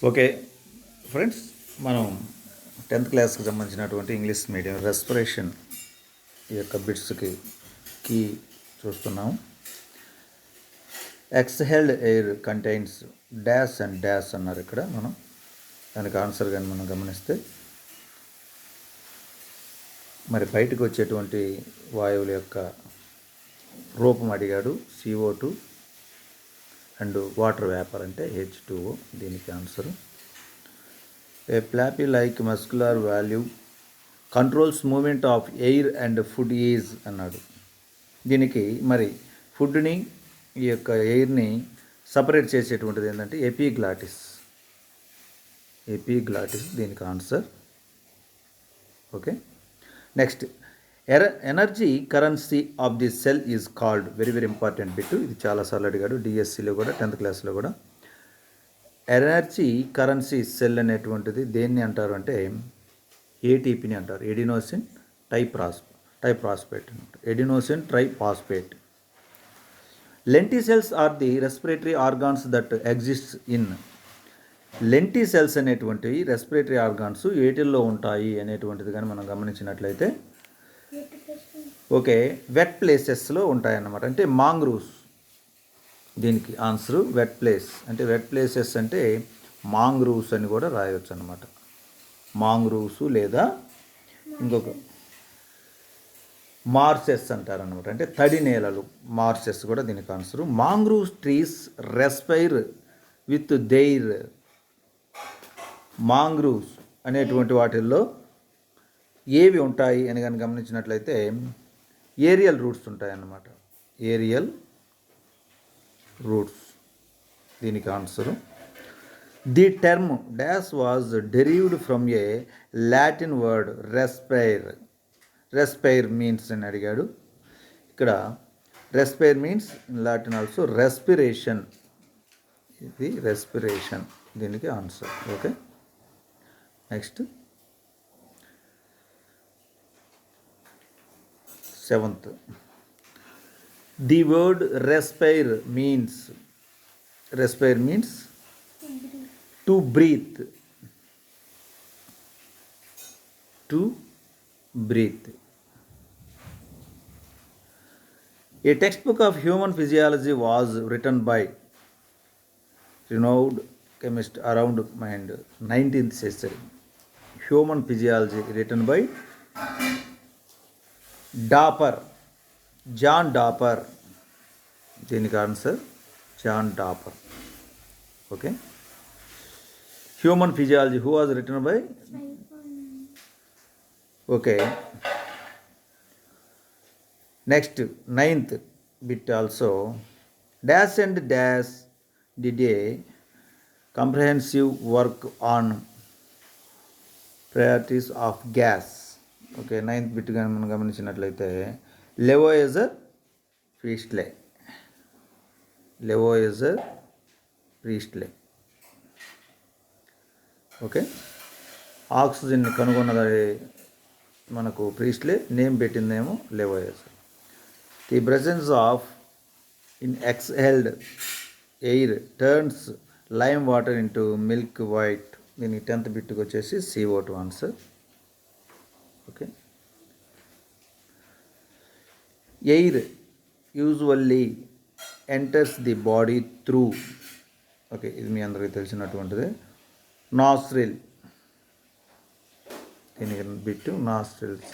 Okay friends, మనం 10th క్లాస్కి సంబంధించినటువంటి ఇంగ్లీష్ మీడియం రెస్పిరేషన్ ఈ యొక్క బిట్స్కి కీ చూస్తున్నాం. Exhaled air contains dash and dash అన్నారు. ఇక్కడ మనం దానికి ఆన్సర్ కానీ మనం గమనిస్తే మరి బయటకు వచ్చేటువంటి వాయువుల యొక్క రూపం అడిగాడు. CO2 అండ్ వాటర్ వేపర్ అంటే H2O. దీనికి answer a flappy like muscular valve controls movement of air and food is అన్నాడు. దీనికి మరి ఫుడ్ని ఈ యొక్క ఎయిర్ని సపరేట్ చేసేటువంటిది ఏంటంటే ఎపిగ్లాటిస్. దీనికి answer. Okay, next energy currency of the cell is called. Very very important bit. ఇది చాలాసార్లు అడిగాడు డిఎస్సిలో కూడా, 10th క్లాస్లో కూడా. ఎనర్జీ కరెన్సీ సెల్ అనేటువంటిది దేన్ని అంటారు అంటే ఏటీపీని అంటారు. Adenosine triphosphate. Lenticels are the respiratory organs that exists in. Lenticels అనేటువంటివి రెస్పిరేటరీ ఆర్గాన్స్ వేటిల్లో ఉంటాయి అనేటువంటిది కానీ మనం గమనించినట్లయితే ఓకే, వెట్ ప్లేసెస్లో ఉంటాయన్నమాట. అంటే మాంగ్రూవ్స్. దీనికి ఆన్సరు వెట్ ప్లేస్. అంటే వెట్ ప్లేసెస్ అంటే మాంగ్రూవ్స్ అని కూడా రాయవచ్చు అన్నమాట. మాంగ్రూవ్స్ లేదా ఇంకొక మార్సెస్ అంటారనమాట. అంటే తడి నేలలు, మార్సెస్ కూడా దీనికి answer. Mangroves trees respire with their. Mangroves అనేటువంటి వాటిల్లో ఏవి ఉంటాయి అని కానీ గమనించినట్లయితే ఏరియల్ రూట్స్ ఉంటాయన్నమాట. Aerial roots. దీనికి answer. The term dash was derived from a Latin word respire. Respire means అని అడిగాడు. ఇక్కడ respire means in Latin also respiration. ఇది రెస్పిరేషన్. దీనికి answer. Okay, next 7th. The word respire means to breathe. A textbook of human physiology was written by renowned chemist around 19th century. Human physiology written by John Draper. దీనికి answer John Draper. Okay, human physiology who was written by. Okay, next 9th bit also. Dash and dash did a comprehensive work on priorities of gas. Okay, 9th bit కానీ మనం గమనించినట్లయితే Lavoisier Priestley. Okay, oxygen కనుగొన్నది మనకు Priestley, name పెట్టిందేమో Lavoisier. The presence of in exhaled air turns lime water into milk white. దీనికి 10th బిట్కి వచ్చేసి CO2 answer. Okay, air usually enters the body through. Okay, ఇది మీ అందరికీ తెలిసినటువంటిది. నాస్ట్రిల్. దీనికి bit nostrils.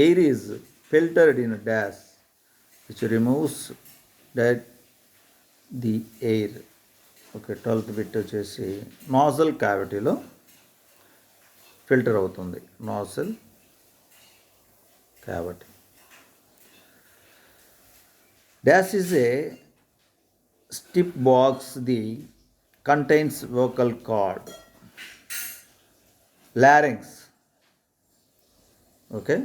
Air is filtered in dash which removes దట్ the air. Okay, 12th bit వచ్చేసి నాజల్ క్యావిటీలో ఫిల్టర్ అవుతుంది. Nasal cavity. Dash is a stiff box the contains vocal cord. Larynx. Okay,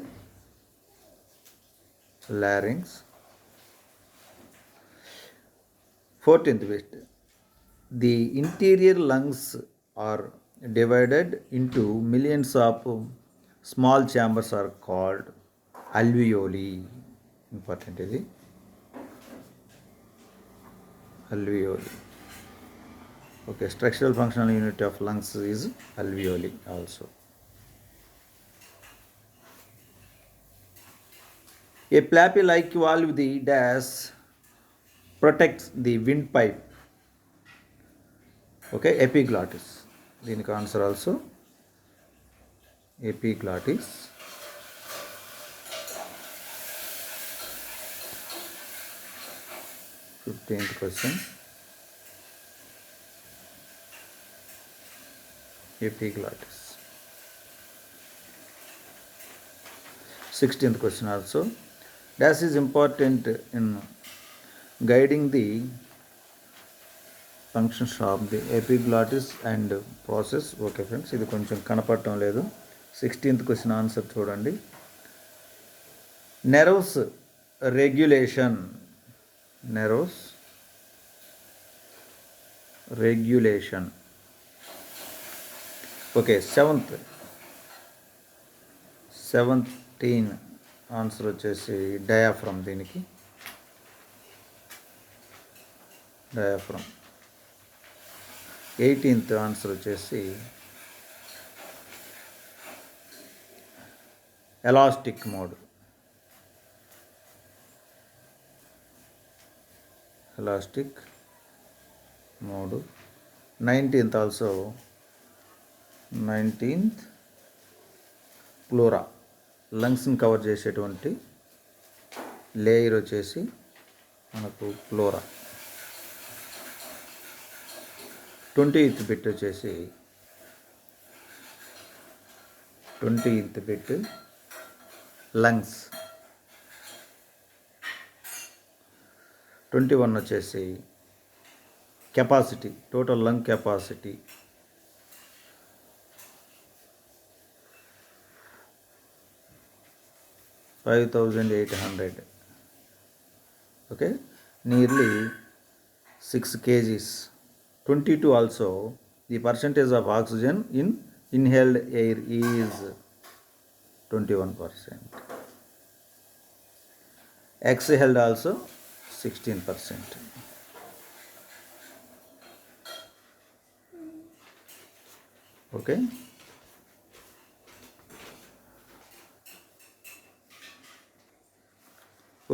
larynx. 14th bit. The interior lungs are divided into millions of small chambers are called alveoli. Important ఇది. alveoli. Okay, structural functional unit of lungs is alveoli also. A flappy like valve the dash protects the windpipe. Okay, epiglottis. దీనికి answer also epiglottis. Fifteenth question. Epiglottis. 16th question also. Dash is important in guiding the functions of the epiglottis and process. Okay friends, ఇది కొంచెం కనపడటం లేదు. 16th question answer చూడండి. Nerves regulation. Nerves regulation. Okay, 17 answer వచ్చేసి diaphragm. దీనికి diaphragm. 18th answer వచ్చేసి elastic mode. Elastic mode. 19th also 19th pleura. లంగ్స్ని cover చేసేటువంటి లేయర్ వచ్చేసి మనకు ప్లోరా. 20th బిట్ వచ్చేసి 20th బిట్ లంగ్స్. 21 వచ్చేసి capacity, total lung capacity. 5,800. Okay, nearly 6 kgs. 22 also, the percentage of oxygen in inhaled air is 21%. Exhaled also 16%. Okay.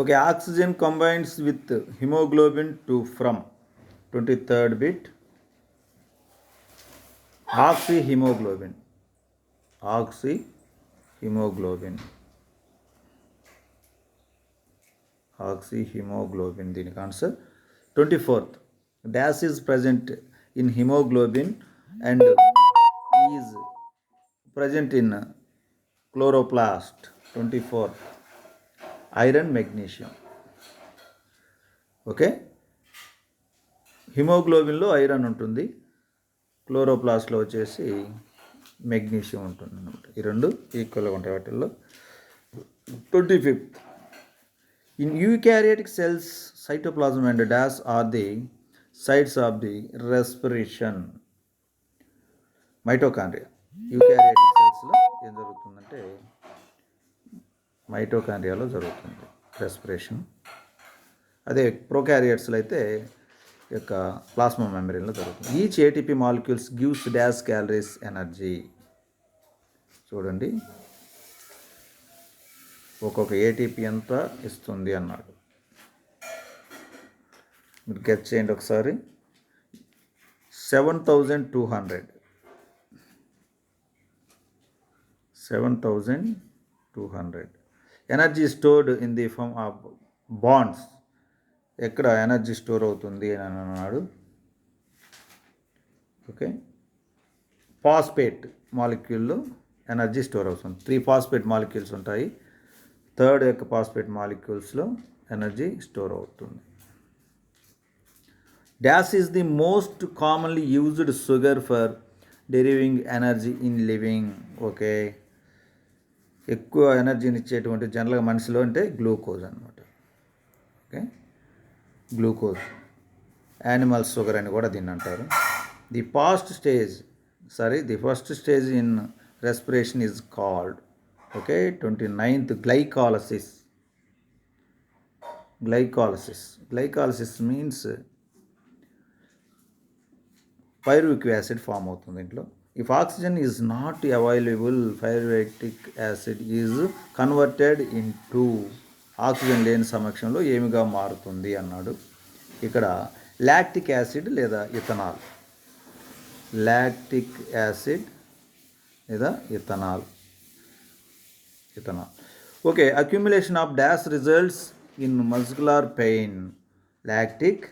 Okay, oxygen combines with hemoglobin to from 23rd bit. Oxyhemoglobin. Oxyhemoglobin. Oxyhemoglobin. దీనికి answer 24th. Dash is present in hemoglobin and is present in chloroplast. 24th. Iron, magnesium. Okay, హిమోగ్లోబిన్లో iron ఉంటుంది, క్లోరోప్లాస్ట్లో వచ్చేసి magnesium ఉంటుంది అన్నమాట. ఈ రెండు ఈక్వల్గా ఉంటాయి వాటిల్లో. 25th. In eukaryotic cells cytoplasm and dash are the sites of the respiration. Mitochondria. యూకారియోటిక్ సెల్స్లో ఏం జరుగుతుందంటే మైటోకాండ్రియాలో జరుగుతుంది రెస్పిరేషన్. అదే ప్రోకారియోట్స్లో అయితే యొక్క ప్లాస్మా మెంబ్రేన్లో జరుగుతుంది. Each ATP molecules gives dash calories energy. చూడండి, ఒక్కొక్క ఏటీపీ ఎంత ఇస్తుంది అన్నాడు. మీరు గెస్ చేయండి ఒకసారి. 7,200. 7,200. Energy stored in the form of bonds. ఎక్కడ ఎనర్జీ స్టోర్ అవుతుంది అని అన్నాడు. ఓకే, ఫాస్ఫేట్ మాలిక్యూల్లో ఎనర్జీ స్టోర్ అవుతుంది. 3 ఫాస్ఫేట్ మాలిక్యూల్స్ ఉంటాయి. థర్డ్ యొక్క ఫాస్ఫేట్ మాలిక్యూల్స్లో ఎనర్జీ స్టోర్ అవుతుంది. Dash is the most commonly used sugar for deriving energy in living. Okay, ఎక్కువ ఎనర్జీని ఇచ్చేటువంటి జనరల్గా మనిషిలో అంటే గ్లూకోజ్ అనమాట. Okay, glucose. యానిమల్ షుగర్ అని కూడా దీన్ని అంటారు. The first stage in respiration is called. Okay, 29th glycolysis. Glycolysis means pyruvic acid form అవుతుంది దీంట్లో. If oxygen is not available pyruvic acid is converted in to, oxygen లేని సమక్షంలో ఏమిగా మారుతుంది అన్నాడు. ఇక్కడ లాక్టిక్ యాసిడ్ లేదా ఇథనాల్, లాక్టిక్ యాసిడ్ లేదా ethanol. Okay, accumulation of dash results in muscular pain. Lactic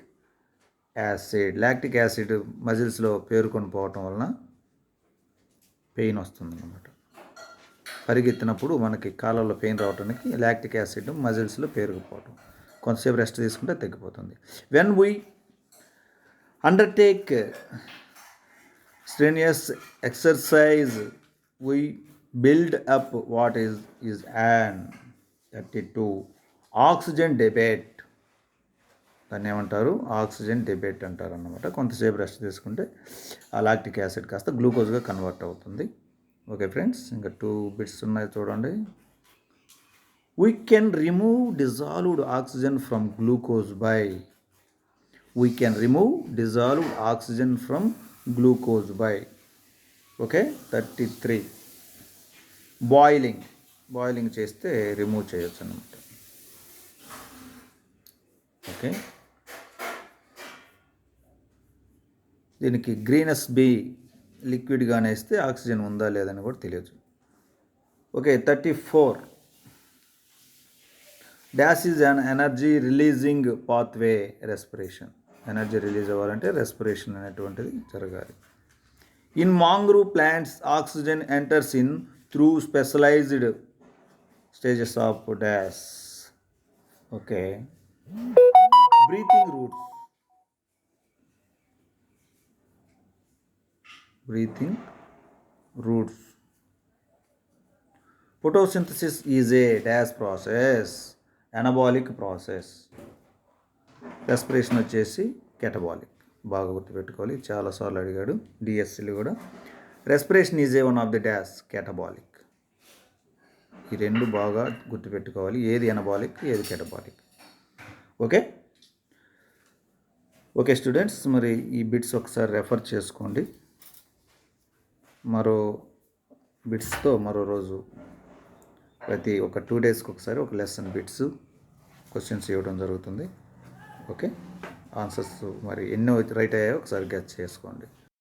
acid మజిల్స్లో పేరుకొని పోవటం వలన పెయిన్ వస్తుంది అన్నమాట. పరిగెత్తినప్పుడు మనకి కాళ్ళలో పెయిన్ రావడానికి లాక్టిక్ యాసిడ్ మజిల్స్లో పేరుకుపోవటం, కొంతసేపు రెస్ట్ తీసుకుంటే తగ్గిపోతుంది. When we undertake strenuous exercise we build up what is an 32 oxygen డెబేట్. దాన్ని ఏమంటారు? ఆక్సిజన్ డెబేట్ అంటారు అన్నమాట. కొంతసేపు రెస్ట్ తీసుకుంటే ఆ లాక్టిక్ యాసిడ్ కాస్త గ్లూకోజ్గా కన్వర్ట్ అవుతుంది. ఓకే ఫ్రెండ్స్, ఇంకా 2 బిట్స్ ఉన్నాయి చూడండి. We can remove dissolved oxygen from glucose by. We can remove dissolved oxygen from glucose by. Okay, 33 boiling చేస్తే రిమూవ్ చేయొచ్చు అన్నమాట. ఓకే, దీనికి గ్రీనస్ బి లిక్విడ్గానే వేస్తే ఆక్సిజన్ ఉందా లేదని కూడా తెలియదు. Okay, 34 dash is an energy releasing pathway. Respiration. Energy release అవ్వాలంటే రెస్పిరేషన్ అనేటువంటిది జరగాలి. In mangrove plants oxygen enters in through specialized stages of dash. Okay, breathing roots. Photosynthesis is a dash process, anabolic process. Respiration వచ్చేసి catabolic. బాగా గుర్తుపెట్టుకోవాలి, చాలాసార్లు అడిగాడు డిఎస్సీలు కూడా. Respiration is a one of the dash catabolic. ఈ 2 బాగా గుర్తుపెట్టుకోవాలి, ఏది ఎనబాలిక్ ఏది కెటబాలిక్. ఓకే స్టూడెంట్స్, మరి ఈ బిట్స్ ఒకసారి రెఫర్ చేసుకోండి. మరో బిట్స్తో మరో రోజు ప్రతి ఒక 2 డేస్కి ఒకసారి ఒక లెసన్ బిట్స్ క్వశ్చన్స్ ఇవ్వడం జరుగుతుంది. ఓకే, ఆన్సర్స్ మరి ఎన్నో రైట్ అయ్యాయో ఒకసారి గెస్ చేసుకోండి.